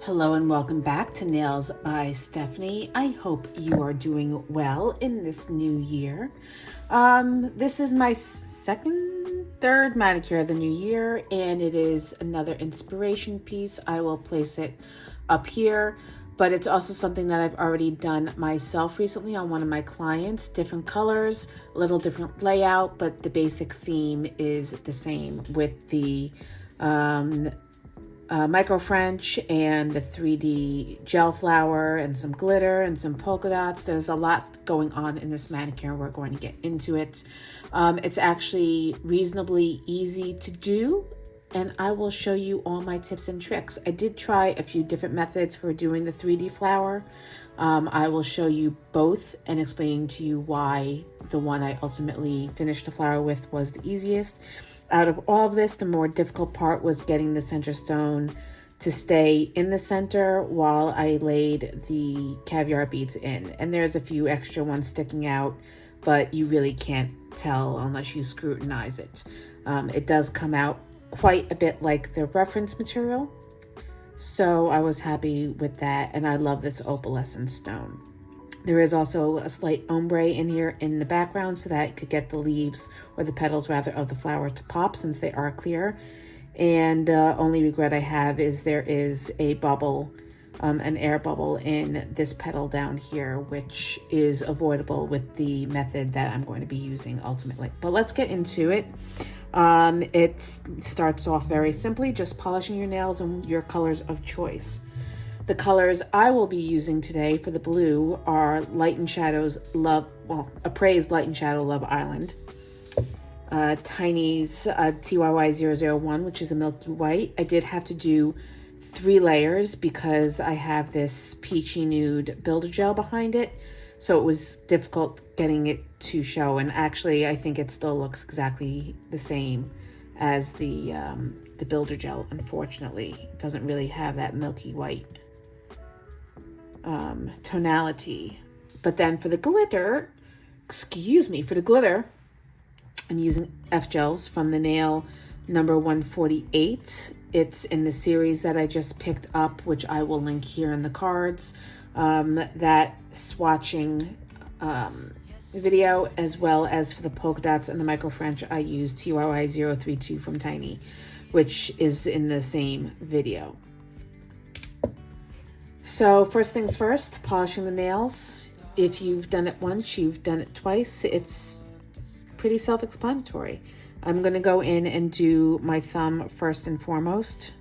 Hello and welcome back to Nails by Stephanie. I hope you are doing well in this new year. This is my third manicure of the new year, and it is another inspiration piece. I will place it up here, but it's also something that I've already done myself recently on one of my clients. Different colors, a little different layout, but the basic theme is the same with the micro French and the 3D gel flower and some glitter and some polka dots. There's a lot going on in this manicure. We're going to get into it. It's actually reasonably easy to do, and I will show you all my tips and tricks. I did try a few different methods for doing the 3D flower. I will show you both and explain to you why the one I ultimately finished the flower with was the easiest. Out of all of this, the more difficult part was getting the center stone to stay in the center while I laid the caviar beads in. And there's a few extra ones sticking out, but you really can't tell unless you scrutinize it. It does come out quite a bit like the reference material, so I was happy with that, and I love this opalescent stone. There is also a slight ombre in here in the background so that it could get the leaves, or the petals rather, of the flower to pop since they are clear. And the only regret I have is there is a bubble, an air bubble in this petal down here, which is avoidable with the method that I'm going to be using ultimately. But let's get into it. It starts off very simply, just polishing your nails and your colors of choice. The colors I will be using today for the blue are Light and Shadow's Appraised Light and Shadow Love Island. Tiny's TYY001, which is a milky white. I did have to do 3 layers because I have this peachy nude builder gel behind it. So it was difficult getting it to show. And actually, I think it still looks exactly the same as the builder gel. Unfortunately, it doesn't really have that milky white tonality. But then for the glitter, I'm using F-Gels from the nail number 148. It's in the series that I just picked up, which I will link here in the cards. That swatching video, as well as for the polka dots and the micro French, I use TYY032 from Tiny, which is in the same video. So first things first, polishing the nails. If you've done it once, you've done it twice. It's pretty self-explanatory. I'm going to go in and do my thumb first and foremost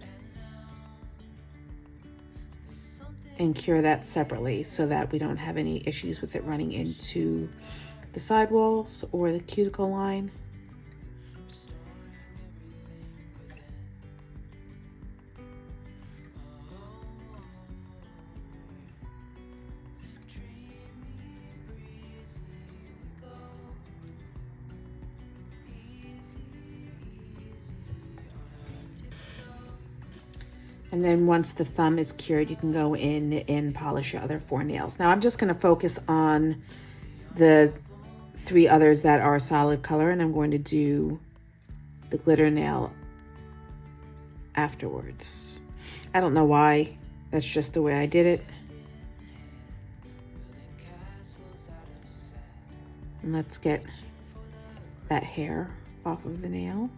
and cure that separately so that we don't have any issues with it running into the sidewalls or the cuticle line. And then once the thumb is cured, you can go in and polish your other 4 nails. Now I'm just going to focus on the 3 others that are solid color, and I'm going to do the glitter nail afterwards. I don't know why, that's just the way I did it. And let's get that hair off of the nail.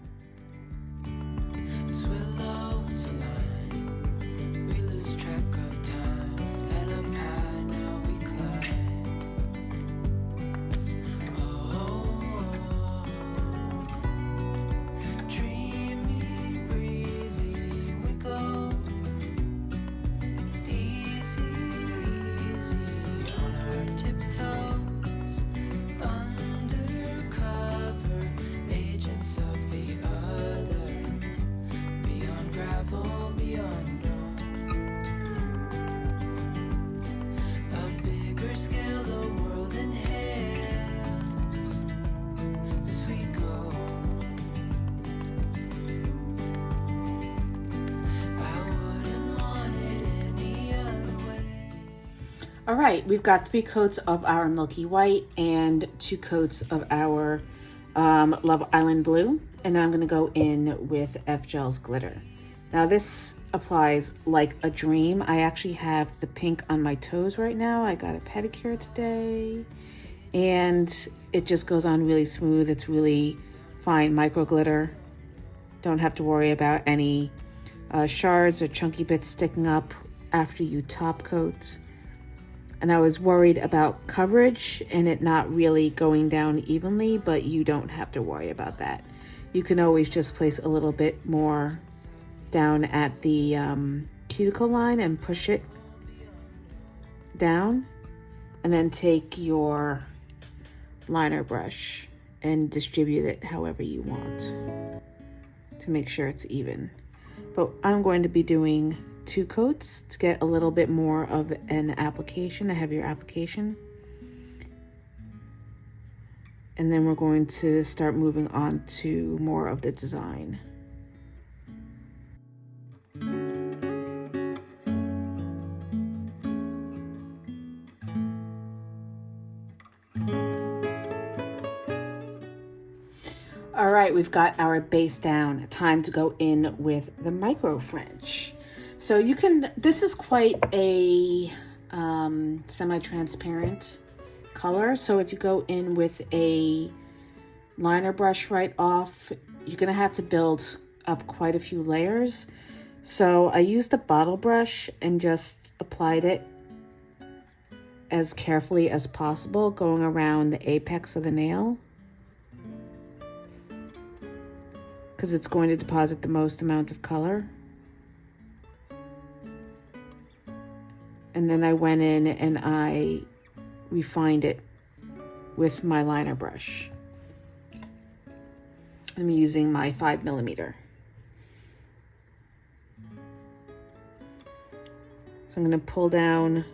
All right, we've got 3 coats of our Milky White and 2 coats of our Love Island Blue. And now I'm gonna go in with F-Gel's Glitter. Now this applies like a dream. I actually have the pink on my toes right now. I got a pedicure today and it just goes on really smooth. It's really fine micro glitter. Don't have to worry about any shards or chunky bits sticking up after you top coat. And I was worried about coverage and it not really going down evenly, but you don't have to worry about that. You can always just place a little bit more down at the cuticle line and push it down, and then take your liner brush and distribute it however you want to make sure it's even. But I'm going to be doing 2 coats to get a little bit more of an application, a heavier application. And then we're going to start moving on to more of the design. All right, we've got our base down. Time to go in with the micro French. So you can, this is quite a semi-transparent color. So if you go in with a liner brush right off, you're gonna have to build up quite a few layers. So I used the bottle brush and just applied it as carefully as possible, going around the apex of the nail, because it's going to deposit the most amount of color. And then I went in and I refined it with my liner brush. I'm using my 5mm. So I'm going to pull down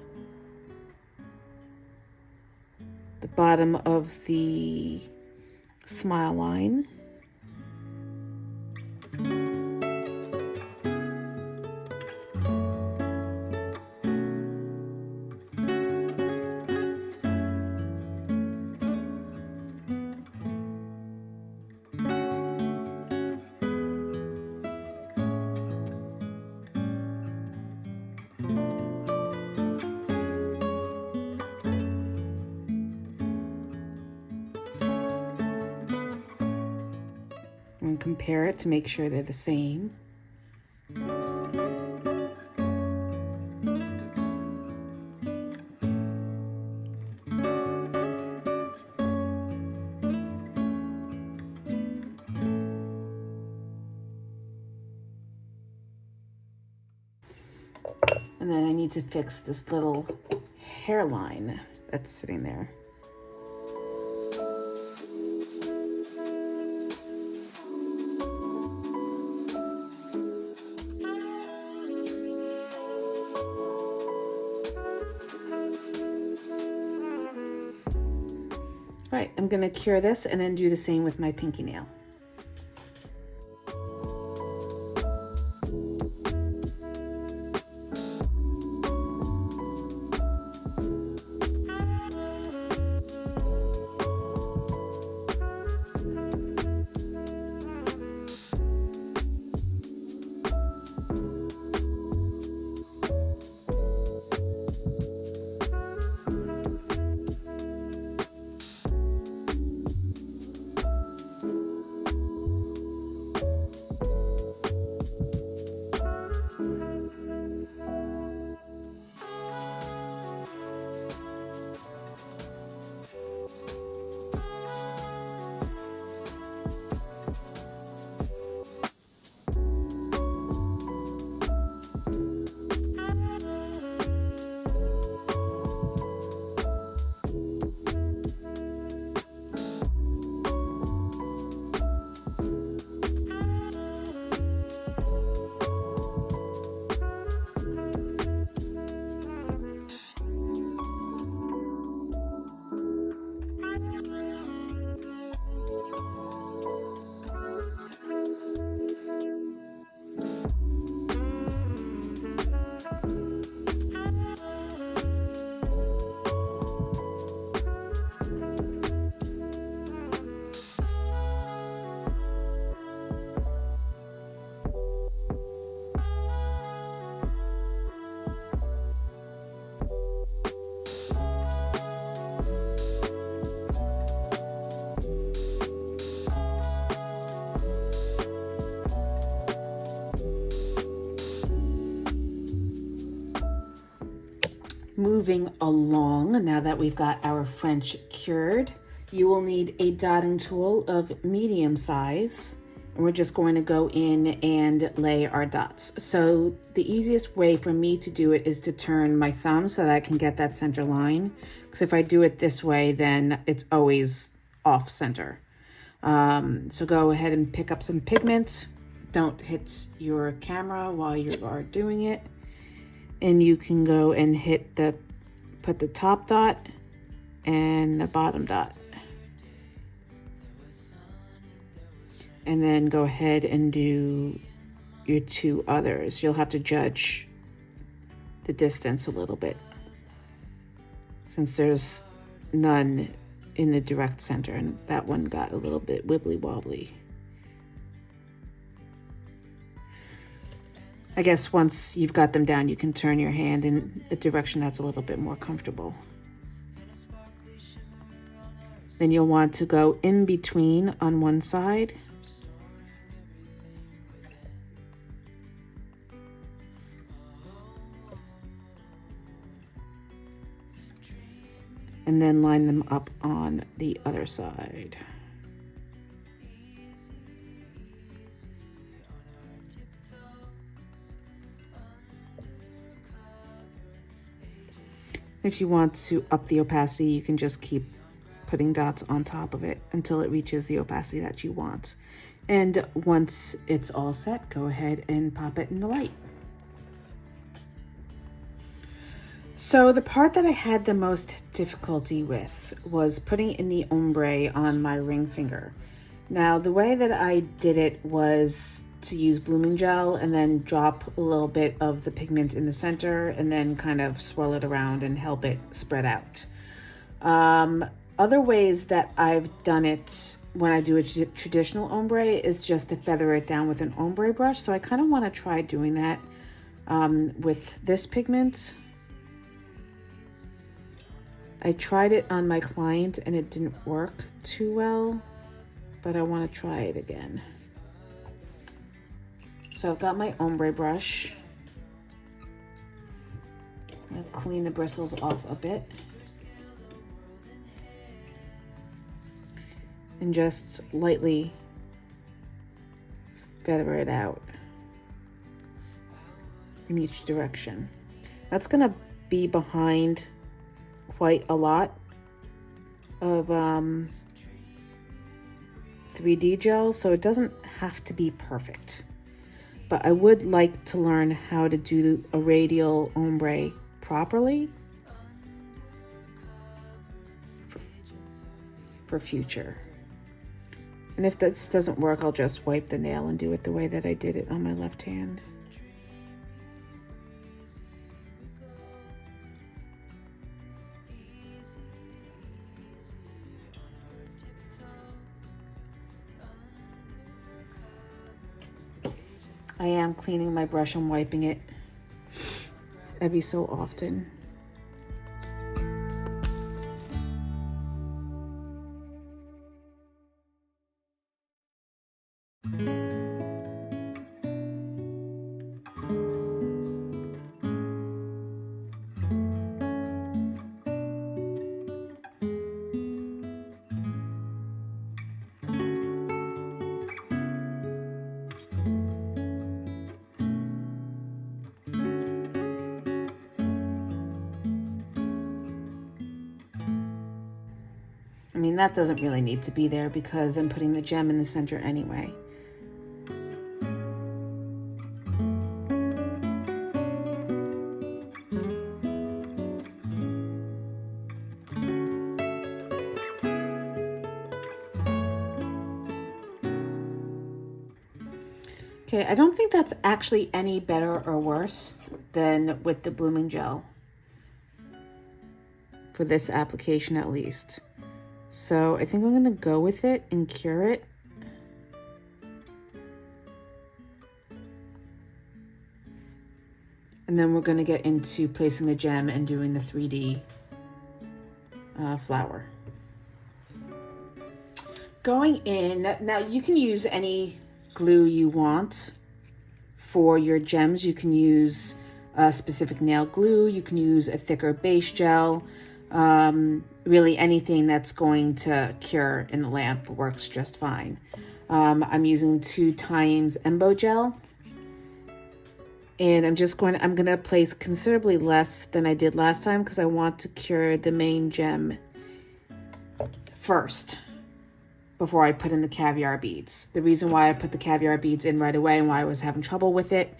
the bottom of the smile line. And compare it to make sure they're the same. And then I need to fix this little hairline that's sitting there. All right, I'm gonna cure this and then do the same with my pinky nail. Moving along, now that we've got our French cured, you will need a dotting tool of medium size. And we're just going to go in and lay our dots. So the easiest way for me to do it is to turn my thumb so that I can get that center line. Because if I do it this way, then it's always off center. So go ahead and pick up some pigments. Don't hit your camera while you are doing it. And you can go and put the top dot and the bottom dot. And then go ahead and do your two others. You'll have to judge the distance a little bit, since there's none in the direct center, and that one got a little bit wibbly wobbly. I guess once you've got them down, you can turn your hand in a direction that's a little bit more comfortable. Then you'll want to go in between on one side. And then line them up on the other side. If you want to up the opacity, you can just keep putting dots on top of it until it reaches the opacity that you want. And once it's all set, go ahead and pop it in the light. So the part that I had the most difficulty with was putting in the ombre on my ring finger. Now, the way that I did it was to use blooming gel and then drop a little bit of the pigment in the center and then kind of swirl it around and help it spread out. Other ways that I've done it when I do a traditional ombre is just to feather it down with an ombre brush. So I kind of want to try doing that with this pigment. I tried it on my client and it didn't work too well, but I want to try it again. So I've got my ombre brush. I'll clean the bristles off a bit. And just lightly feather it out in each direction. That's gonna be behind quite a lot of 3D gel, so it doesn't have to be perfect. But I would like to learn how to do a radial ombre properly for future. And if this doesn't work, I'll just wipe the nail and do it the way that I did it on my left hand. I am cleaning my brush and wiping it every so often. I mean, that doesn't really need to be there because I'm putting the gem in the center anyway. Okay, I don't think that's actually any better or worse than with the blooming gel. For this application at least. So I think I'm gonna go with it and cure it. And then we're gonna get into placing the gem and doing the 3D flower. Going in, now you can use any glue you want for your gems. You can use a specific nail glue. You can use a thicker base gel. Really anything that's going to cure in the lamp works just fine. I'm using 2 times Embo gel. And I'm going to place considerably less than I did last time because I want to cure the main gem first before I put in the caviar beads. The reason why I put the caviar beads in right away and why I was having trouble with it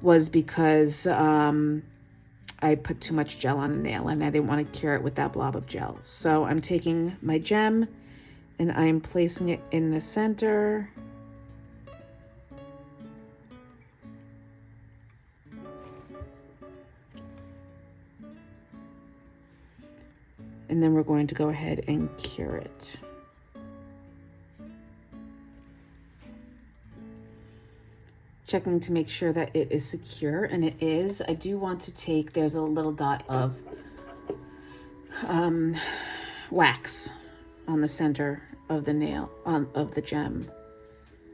was because I put too much gel on a nail and I didn't want to cure it with that blob of gel. So I'm taking my gem and I'm placing it in the center. And then we're going to go ahead and cure it. Checking to make sure that it is secure, and it is. I do want to take, there's a little dot of wax on the center of the nail, of the gem,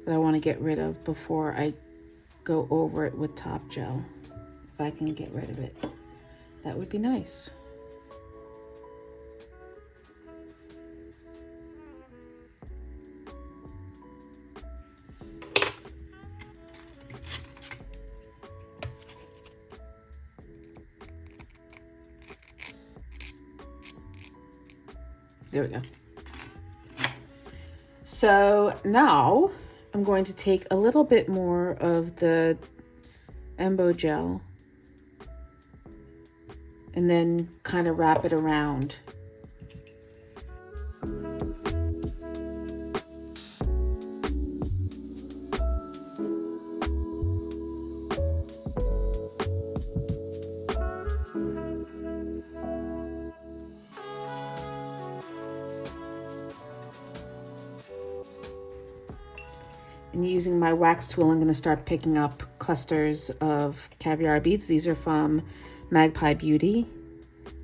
that I want to get rid of before I go over it with top gel. If I can get rid of it, that would be nice. There we go. So now I'm going to take a little bit more of the Embo gel and then kind of wrap it around. And using my wax tool, I'm going to start picking up clusters of caviar beads. These are from Magpie Beauty.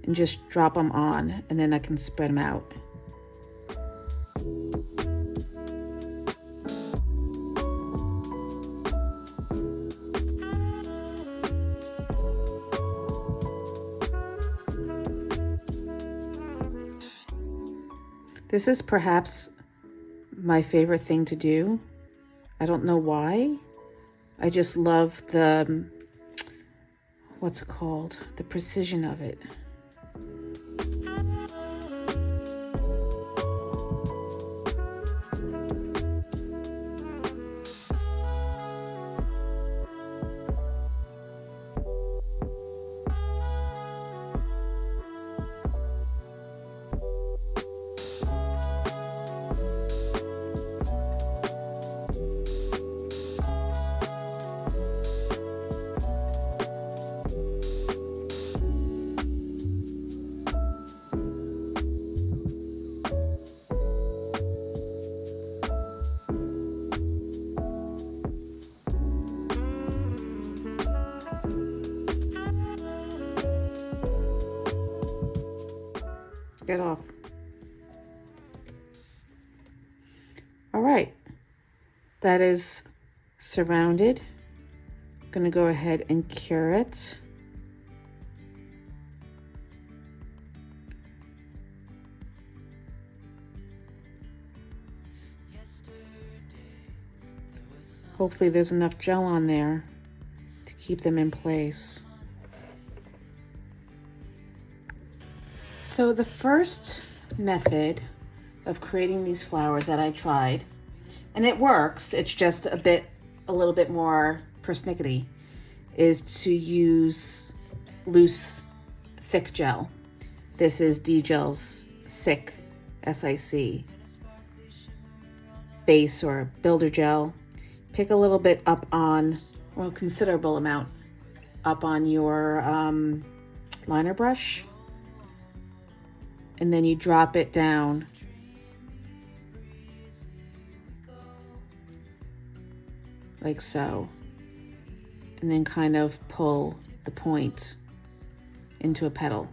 And just drop them on, and then I can spread them out. This is perhaps my favorite thing to do. I don't know why. I just love the, what's it called? The precision of it. Get off. All right, that is surrounded. I'm gonna go ahead and cure it. Hopefully there's enough gel on there to keep them in place. So the first method of creating these flowers that I tried, and it works, it's just a little bit more persnickety, is to use loose, thick gel. This is DGel's SICK, S-I-C, base or builder gel. Pick a little bit up on, well, considerable amount up on your liner brush. And then you drop it down like so, and then kind of pull the point into a petal.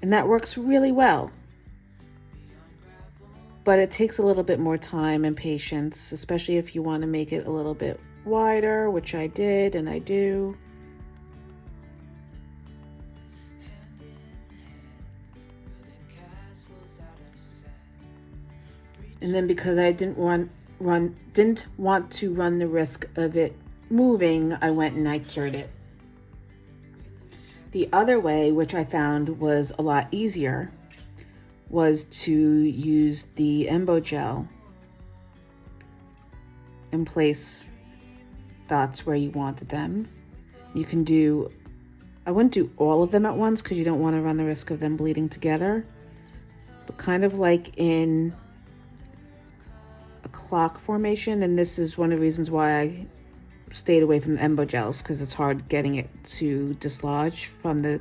And that works really well. But it takes a little bit more time and patience, especially if you want to make it a little bit wider, which I did and I do. And then because I didn't want to run the risk of it moving, I went and I cured it. The other way, which I found was a lot easier, was to use the Embo gel and place dots where you wanted them. You can do, I wouldn't do all of them at once because you don't want to run the risk of them bleeding together, but kind of like in a clock formation. And this is one of the reasons why I stayed away from the Embo gels, because it's hard getting it to dislodge from the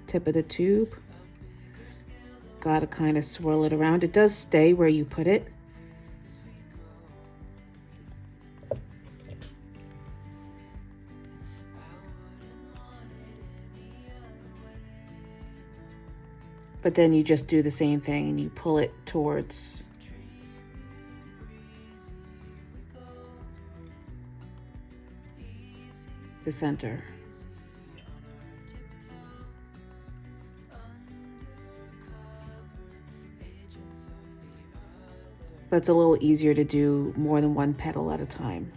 tip of the tube. Gotta kind of swirl it around. It does stay where you put it. But then you just do the same thing and you pull it towards the center. But it's a little easier to do more than one petal at a time.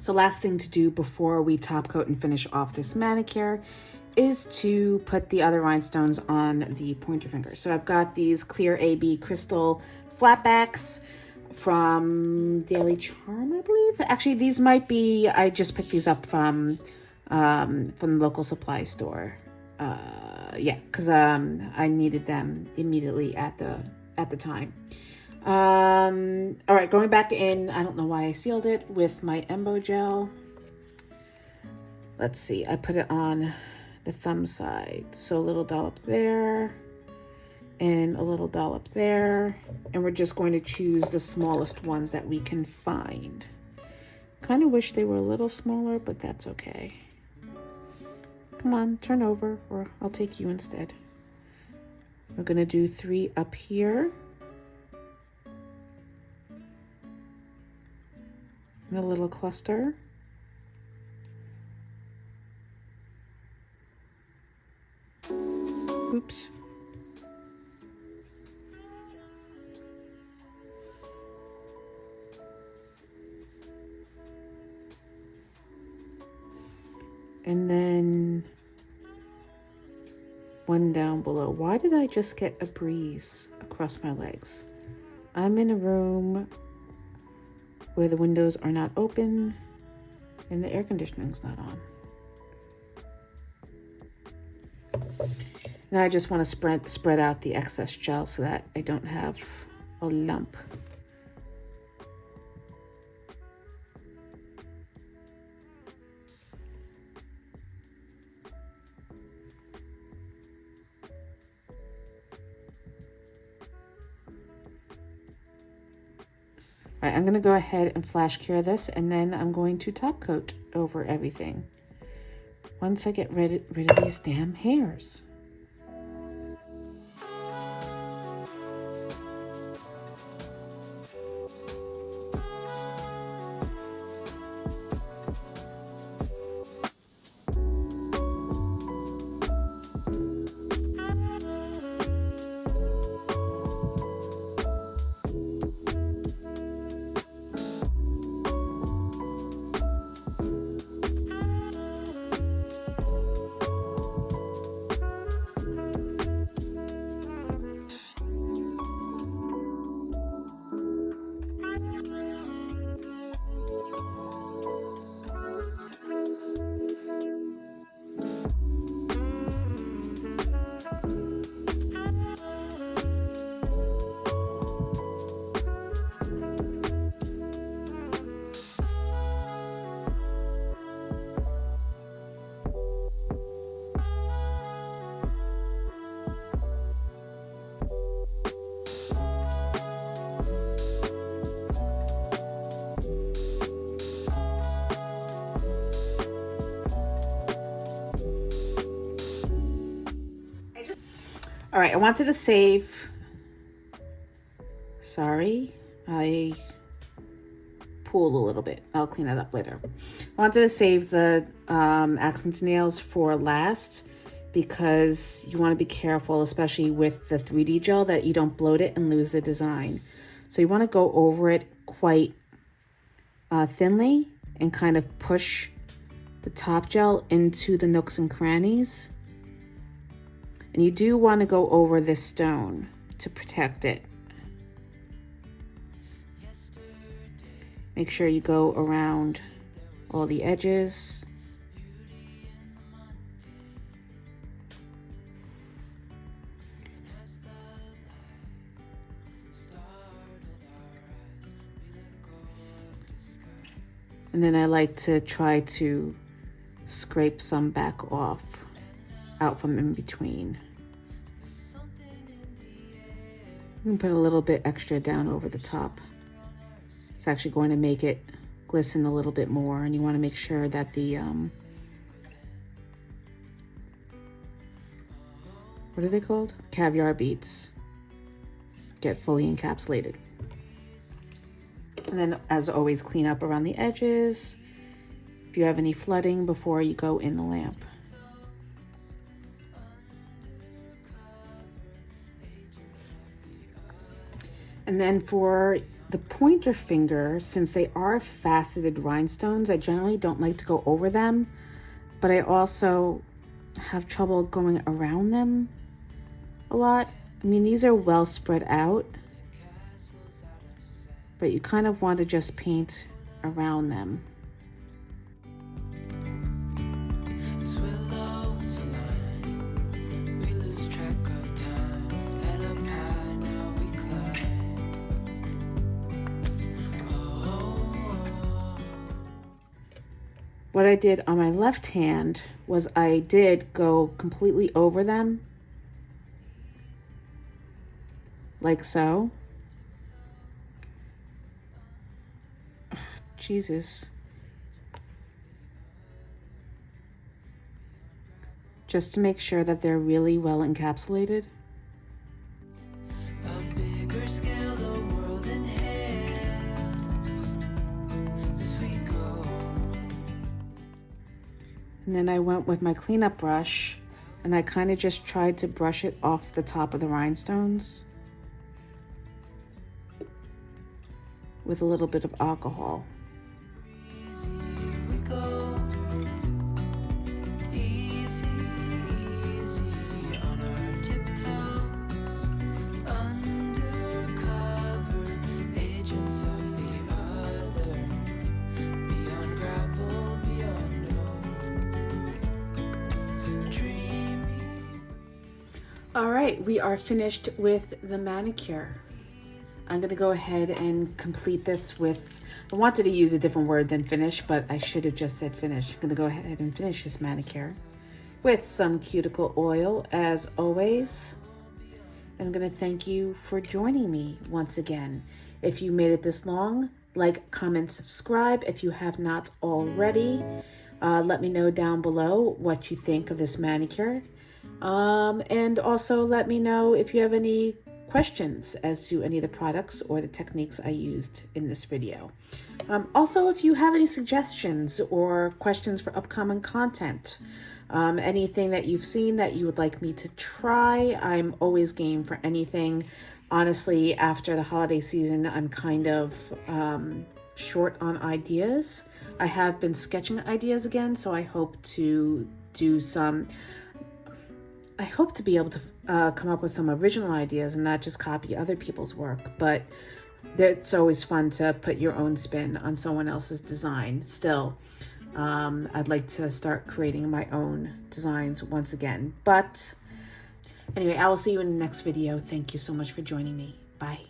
So last thing to do before we top coat and finish off this manicure is to put the other rhinestones on the pointer finger. So I've got these clear AB crystal flatbacks from Daily Charm, I believe. Actually, these might be, I just picked these up from the local supply store. Yeah, because I needed them immediately at the time. All right, going back in, I don't know why I sealed it with my Embo gel. Let's see, I put it on the thumb side. So a little dollop there and a little dollop there. And we're just going to choose the smallest ones that we can find. Kind of wish they were a little smaller, but that's okay. Come on, turn over, or I'll take you instead. We're gonna do 3 up here. And a little cluster. Oops. And then 1 down below. Why did I just get a breeze across my legs? I'm in a room where the windows are not open and the air conditioning's not on. Now I just want to spread out the excess gel so that I don't have a lump. All right, I'm gonna go ahead and flash cure this, and then I'm going to top coat over everything once I get rid of these damn hairs. All right, I wanted to save, sorry, I pooled a little bit. I'll clean it up later. I wanted to save the accent nails for last because you want to be careful, especially with the 3D gel, that you don't bloat it and lose the design. So you want to go over it quite thinly and kind of push the top gel into the nooks and crannies. And you do want to go over this stone to protect it. Make sure you go around all the edges. And then I like to try to scrape some back off, out from in between. You can put a little bit extra down over the top. It's actually going to make it glisten a little bit more, and you want to make sure that the what are they called? Caviar beads get fully encapsulated. And then, as always, clean up around the edges if you have any flooding before you go in the lamp. And then for the pointer finger, since they are faceted rhinestones, I generally don't like to go over them, but I also have trouble going around them a lot. I mean, these are well spread out, but you kind of want to just paint around them. What I did on my left hand was I did go completely over them, like so. Ugh, Jesus. Just to make sure that they're really well encapsulated. And then I went with my cleanup brush and I kind of just tried to brush it off the top of the rhinestones with a little bit of alcohol. All right, we are finished with the manicure. I'm gonna go ahead and complete this with, I wanted to use a different word than finish, but I should have just said finish. I'm gonna go ahead and finish this manicure with some cuticle oil as always. I'm gonna thank you for joining me once again. If you made it this long, like, comment, subscribe if you have not already. Let me know down below what you think of this manicure. And also let me know if you have any questions as to any of the products or the techniques I used in this video. Also, if you have any suggestions or questions for upcoming content, anything that you've seen that you would like me to try, I'm always game for anything. Honestly, after the holiday season, I'm kind of short on ideas. I have been sketching ideas again, so I hope to do some... I hope to be able to come up with some original ideas and not just copy other people's work, but it's always fun to put your own spin on someone else's design. Still, I'd like to start creating my own designs once again. But anyway, I will see you in the next video. Thank you so much for joining me. Bye.